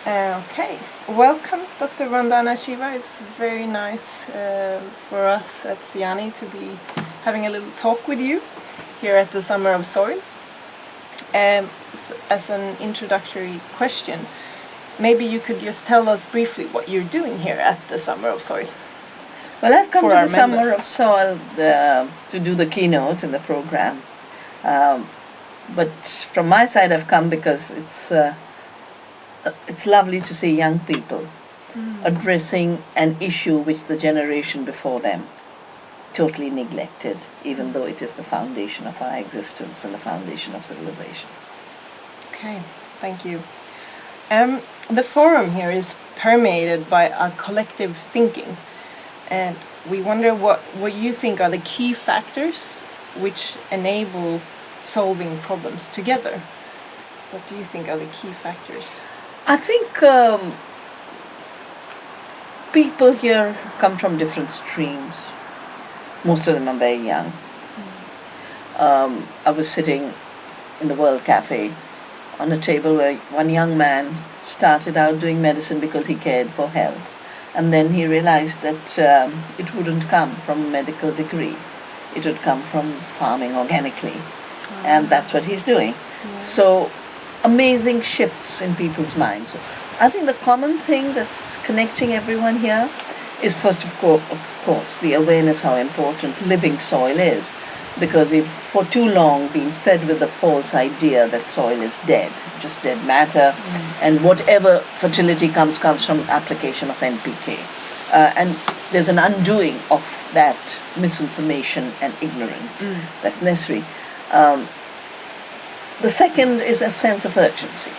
Okay, welcome Dr. Vandana Shiva. It's very nice for us at SIANI to be having a little talk with you here at the Summer of Soil. As an introductory question, maybe you could just tell us briefly what you're doing here at the Summer of Soil. Well, I've come For to our the Summer members. of Soil to do the keynote in the program. But from my side, I've come because it's lovely to see young people addressing an issue which the generation before them totally neglected, even though it is the foundation of our existence and the foundation of civilization. Okay, thank you. The forum here is permeated by a collective thinking, and we wonder what you think are the key factors which enable solving problems together. What do you think are the key factors? I think people here have come from different streams. Most of them are very young. I was sitting in the World Cafe on a table where one young man started out doing medicine because he cared for health. And then he realized that it wouldn't come from a medical degree. It would come from farming organically. And that's what he's doing. So amazing shifts in people's minds. So I think the common thing that's connecting everyone here is first of course the awareness how important living soil is, because we've for too long been fed with the false idea that soil is dead, just dead matter, and whatever fertility comes from application of NPK, and there's an undoing of that misinformation and ignorance that's necessary. The second is a sense of urgency,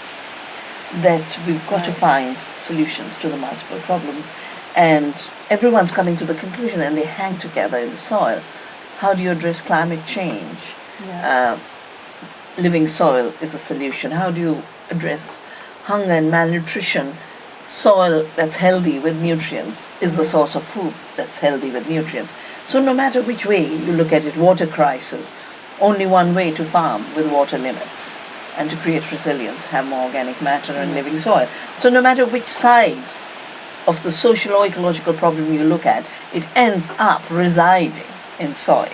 that we've got to find solutions to the multiple problems, and everyone's coming to the conclusion and they hang together in the soil. How do you address climate change? Living soil is a solution. How do you address hunger and malnutrition? Soil that's healthy with nutrients is the source of food that's healthy with nutrients. So no matter which way you look at it, water crisis, only one way to farm with water limits and to create resilience, have more organic matter and living soil. So no matter which side of the social or ecological problem you look at, it ends up residing in soil.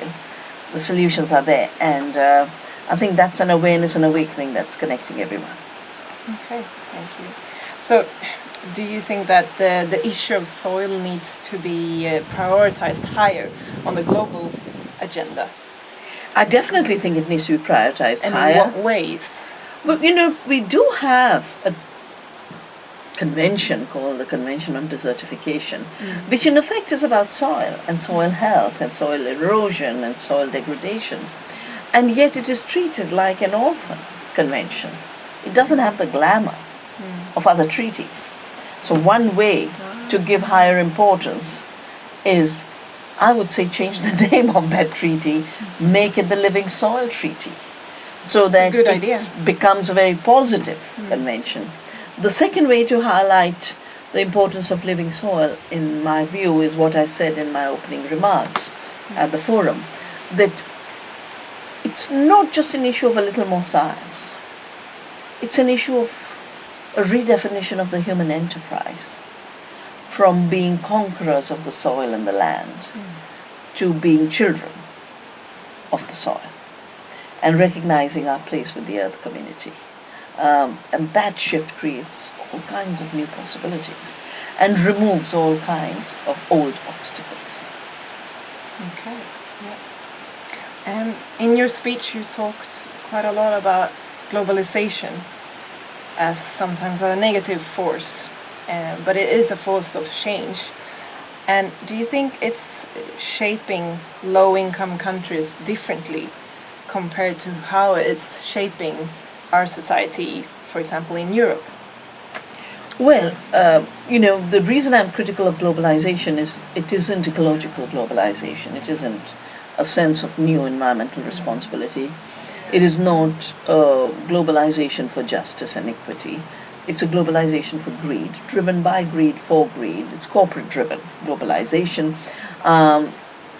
The solutions are there, and I think that's an awareness and awakening that's connecting everyone. Okay, thank you. So, do you think that the issue of soil needs to be prioritized higher on the global agenda? I definitely think it needs to be prioritized And higher. in what ways? But we do have a convention called the Convention on Desertification, which in effect is about soil and soil health and soil erosion and soil degradation. And yet it is treated like an orphan convention. It doesn't have the glamour of other treaties. So one way to give higher importance is, I would say, change the name of that treaty, make it the Living Soil Treaty, so that it becomes a very positive convention. The second way to highlight the importance of living soil, in my view, is what I said in my opening remarks at the forum, that it's not just an issue of a little more science. It's an issue of a redefinition of the human enterprise, from being conquerors of the soil and the land to being children of the soil and recognizing our place with the earth community. And that shift creates all kinds of new possibilities and removes all kinds of old obstacles. Okay, yeah. In your speech you talked quite a lot about globalization as sometimes a negative force, but it is a force of change. And do you think it's shaping low-income countries differently compared to how it's shaping our society, for example, in Europe? Well, the reason I'm critical of globalization is it isn't ecological globalization. It isn't a sense of new environmental responsibility. It is not globalization for justice and equity. It's a globalization for greed, driven by greed, for greed. It's corporate-driven globalization.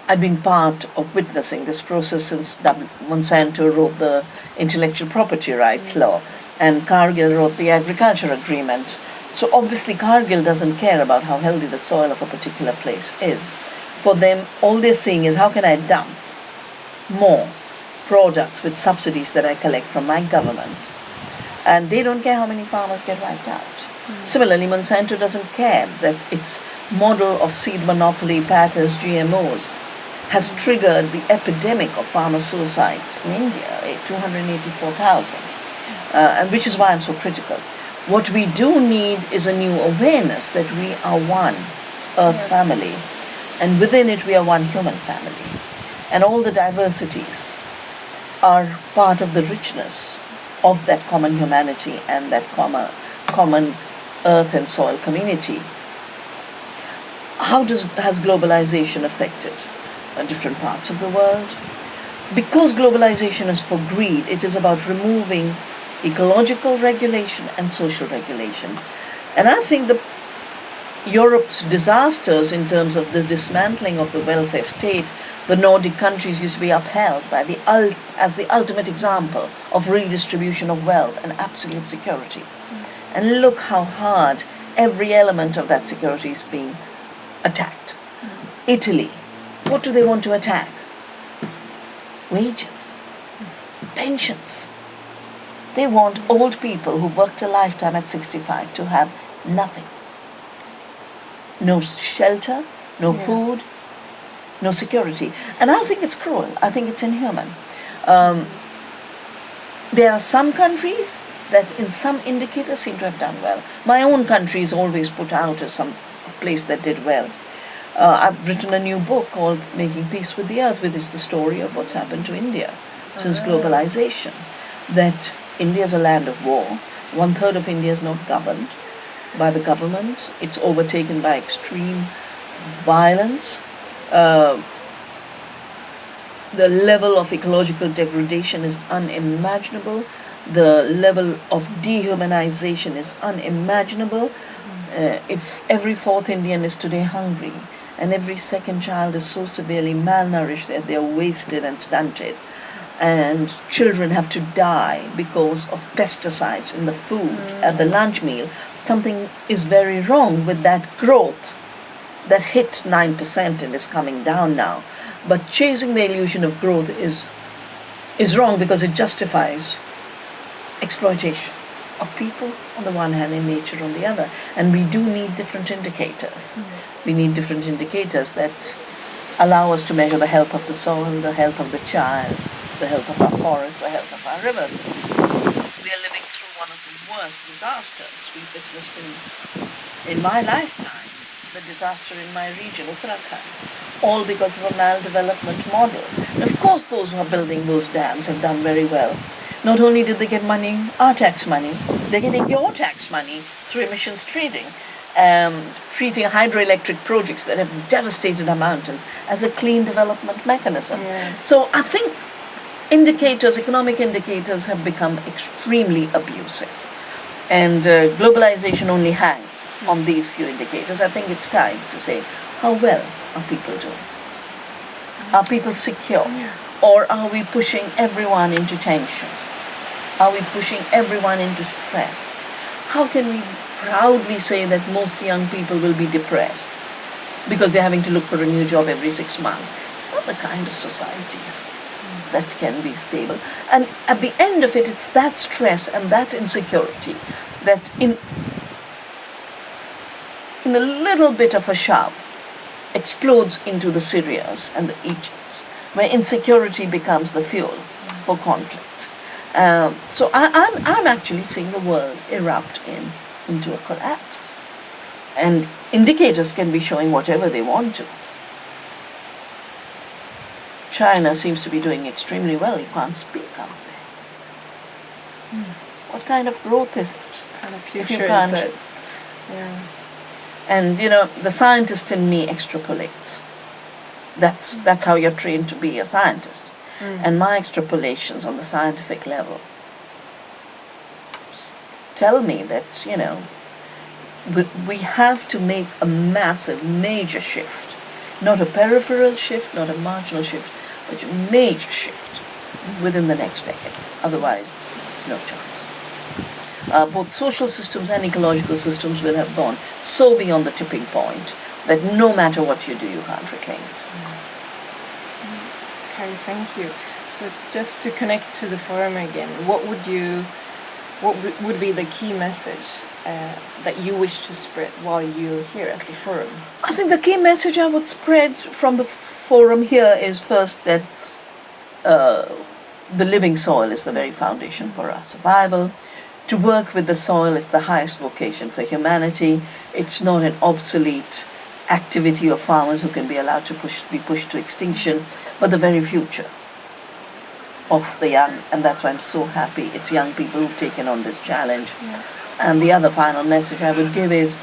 I've been part of witnessing this process since Monsanto wrote the intellectual property rights law, and Cargill wrote the agriculture agreement, So obviously Cargill doesn't care about how healthy the soil of a particular place is. For them, all they're seeing is how can I dump more products with subsidies that I collect from my governments. And they don't care how many farmers get wiped out. Similarly, Monsanto doesn't care that its model of seed monopoly, patters, GMOs, has triggered the epidemic of farmer suicides in India, 284,000, and which is why I'm so critical. What we do need is a new awareness that we are one Earth family, and within it we are one human family. And all the diversities are part of the richness of that common humanity and that common earth and soil community. How has globalization affected different parts of the world? Because globalization is for greed, it is about removing ecological regulation and social regulation. And I think Europe's disasters in terms of the dismantling of the welfare state, the Nordic countries used to be upheld by as the ultimate example of redistribution of wealth and absolute security. And look how hard every element of that security is being attacked. Italy, what do they want to attack? Wages, pensions. They want old people who worked a lifetime at 65 to have nothing. No shelter, no food, no security. And I think it's cruel. I think it's inhuman. There are some countries that in some indicators seem to have done well. My own country is always put out as some place that did well. I've written a new book called Making Peace with the Earth, which is the story of what's happened to India since globalization. That India is a land of war. 1/3 of India is not governed by the government. It's overtaken by extreme violence. The level of ecological degradation is unimaginable. The level of dehumanization is unimaginable. If every fourth Indian is today hungry, and every second child is so severely malnourished that they are wasted and stunted, and children have to die because of pesticides in the food at the lunch meal, something is very wrong with that growth that hit 9% and is coming down now. But chasing the illusion of growth is wrong because it justifies exploitation of people on the one hand and nature on the other. And we do need different indicators. We need different indicators that allow us to measure the health of the soil, the health of the child, the health of our forests, the health of our rivers. We are living through one of the worst disasters we've witnessed in my lifetime. The disaster in my region, Uttarakhand, all because of a maldevelopment model. And of course those who are building those dams have done very well. Not only did they get money, our tax money, they're getting your tax money through emissions trading, treating hydroelectric projects that have devastated our mountains as a clean development mechanism. So I think economic indicators have become extremely abusive. And globalization only hangs on these few indicators. I think it's time to say, how well are people doing? Are people secure? Or are we pushing everyone into tension? Are we pushing everyone into stress? How can we proudly say that most young people will be depressed because they're having to look for a new job every 6 months? It's not the kind of societies that can be stable. And at the end of it, it's that stress and that insecurity that in a little bit of a shove explodes into the Syrias and the Egypts, where insecurity becomes the fuel for conflict. So I'm actually seeing the world erupt into a collapse. And indicators can be showing whatever they want to. China seems to be doing extremely well. You can't speak out there. What kind of growth is it? What kind of If future you can't, is it? Yeah. And the scientist in me extrapolates. That's how you're trained to be a scientist. And my extrapolations on the scientific level tell me that, we have to make a massive, major shift. Not a peripheral shift, not a marginal shift, but a major shift within the next decade. Otherwise, it's no chance. both social systems and ecological systems will have gone so beyond the tipping point that no matter what you do, you can't reclaim it. Okay, thank you. So just to connect to the forum again, what would be the key message that you wish to spread while you're here at the forum? I think the key message I would spread from the forum here is first that the living soil is the very foundation for our survival. To work with the soil is the highest vocation for humanity. It's not an obsolete activity of farmers who can be allowed to be pushed to extinction, but the very future of the young, and that's why I'm so happy it's young people who've taken on this challenge. Yeah. And the other final message I would give is,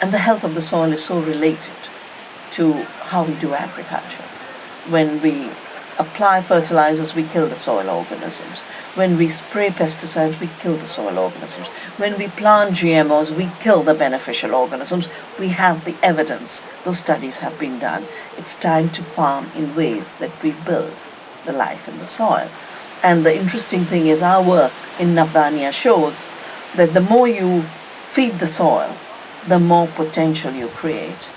and the health of the soil is so related to how we do agriculture. When we apply fertilizers, we kill the soil organisms. When we spray pesticides, we kill the soil organisms. When we plant GMOs, we kill the beneficial organisms. We have the evidence. Those studies have been done. It's time to farm in ways that rebuild the life in the soil. And the interesting thing is our work in Navdanya shows that the more you feed the soil, the more potential you create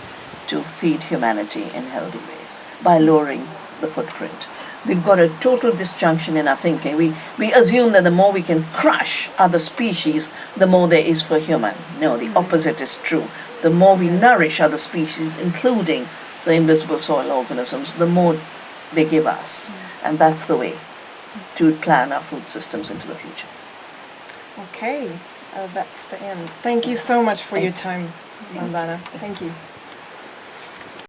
to feed humanity in healthy ways by lowering the footprint. We've got a total disjunction in our thinking. We assume that the more we can crush other species, the more there is for human. No, the opposite is true. The more we nourish other species, including the invisible soil organisms, the more they give us. And that's the way to plan our food systems into the future. Okay, that's the end. Thank you so much for your time, Vandana. Thank you.